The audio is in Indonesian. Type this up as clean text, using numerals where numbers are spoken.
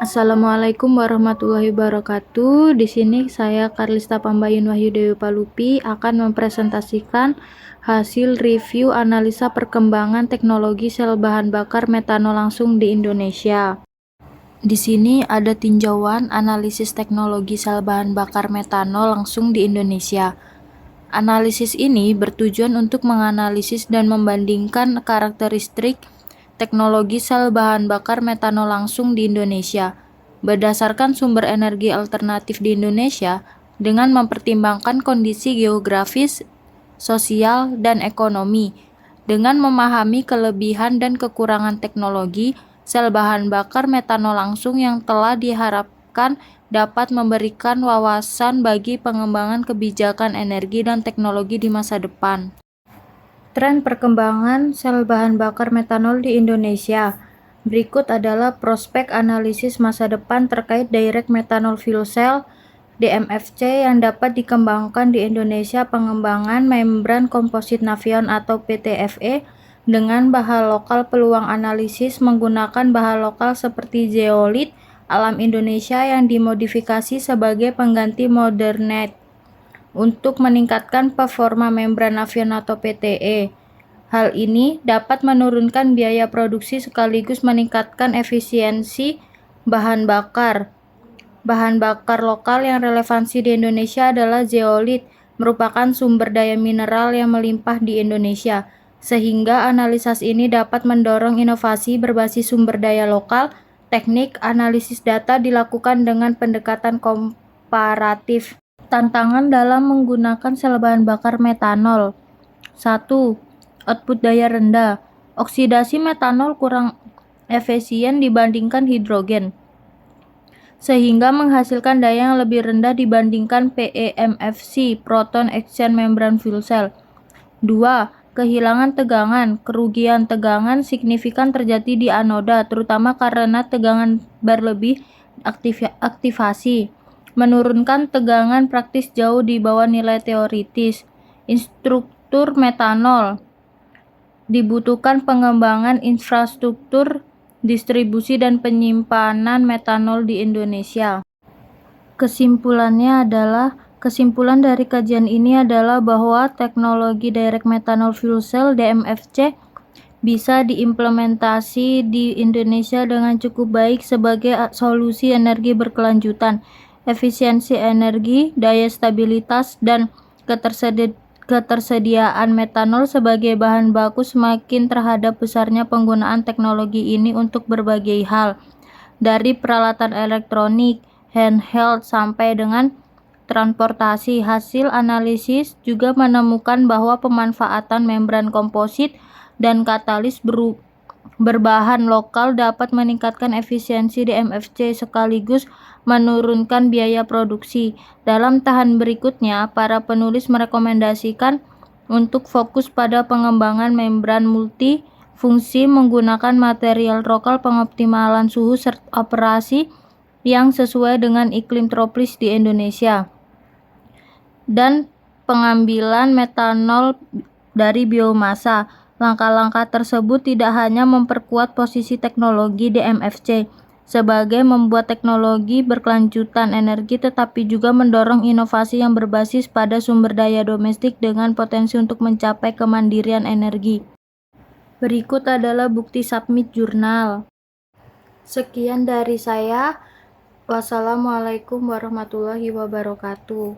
Assalamualaikum warahmatullahi wabarakatuh. Di sini saya Karlista Pambayun Wahyu Dewi Palupi akan mempresentasikan hasil review analisa perkembangan teknologi sel bahan bakar metanol langsung di Indonesia. Di sini ada tinjauan analisis teknologi sel bahan bakar metanol langsung di Indonesia. Analisis ini bertujuan untuk menganalisis dan membandingkan karakteristik teknologi sel bahan bakar metanol langsung di Indonesia berdasarkan sumber energi alternatif di Indonesia dengan mempertimbangkan kondisi geografis, sosial, dan ekonomi dengan memahami kelebihan dan kekurangan teknologi sel bahan bakar metanol langsung yang telah diharapkan dapat memberikan wawasan bagi pengembangan kebijakan energi dan teknologi di masa depan. Tren perkembangan sel bahan bakar metanol di Indonesia. Berikut adalah prospek analisis masa depan terkait direct methanol fuel cell DMFC yang dapat dikembangkan di Indonesia. Pengembangan membran komposit Nafion atau PTFE dengan bahan lokal. Peluang analisis menggunakan bahan lokal seperti zeolit alam Indonesia yang dimodifikasi sebagai pengganti Modernite untuk meningkatkan performa membran Nafion atau PTE. Hal ini dapat menurunkan biaya produksi sekaligus meningkatkan efisiensi bahan bakar. Bahan bakar lokal yang relevansi di Indonesia adalah zeolit, merupakan sumber daya mineral yang melimpah di Indonesia, sehingga analisis ini dapat mendorong inovasi berbasis sumber daya lokal. Teknik analisis data dilakukan dengan pendekatan komparatif. Tantangan dalam menggunakan sel bahan bakar metanol. 1. Output daya rendah. Oksidasi metanol kurang efisien dibandingkan hidrogen, sehingga menghasilkan daya yang lebih rendah dibandingkan PEMFC, Proton Exchange Membrane Fuel Cell. 2. Kehilangan tegangan. Kerugian tegangan signifikan terjadi di anoda, terutama karena tegangan berlebih aktivasi, menurunkan tegangan praktis jauh di bawah nilai teoritis. Instruktur metanol. Dibutuhkan pengembangan infrastruktur distribusi dan penyimpanan metanol di Indonesia. Kesimpulan dari kajian ini adalah bahwa teknologi direct methanol fuel cell DMFC bisa diimplementasi di Indonesia dengan cukup baik sebagai solusi energi berkelanjutan, efisiensi energi, daya stabilitas, dan ketersediaan metanol sebagai bahan baku semakin terhadap besarnya penggunaan teknologi ini untuk berbagai hal, dari peralatan elektronik, handheld, sampai dengan transportasi. Hasil analisis juga menemukan bahwa pemanfaatan membran komposit dan katalis berbahan lokal dapat meningkatkan efisiensi DMFC sekaligus menurunkan biaya produksi. Dalam tahapan berikutnya, para penulis merekomendasikan untuk fokus pada pengembangan membran multifungsi menggunakan material lokal, pengoptimalan suhu operasi yang sesuai dengan iklim tropis di Indonesia, dan pengambilan metanol dari biomasa. Langkah-langkah tersebut tidak hanya memperkuat posisi teknologi DMFC sebagai membuat teknologi berkelanjutan energi, tetapi juga mendorong inovasi yang berbasis pada sumber daya domestik dengan potensi untuk mencapai kemandirian energi. Berikut adalah bukti submit jurnal. Sekian dari saya. Wassalamualaikum warahmatullahi wabarakatuh.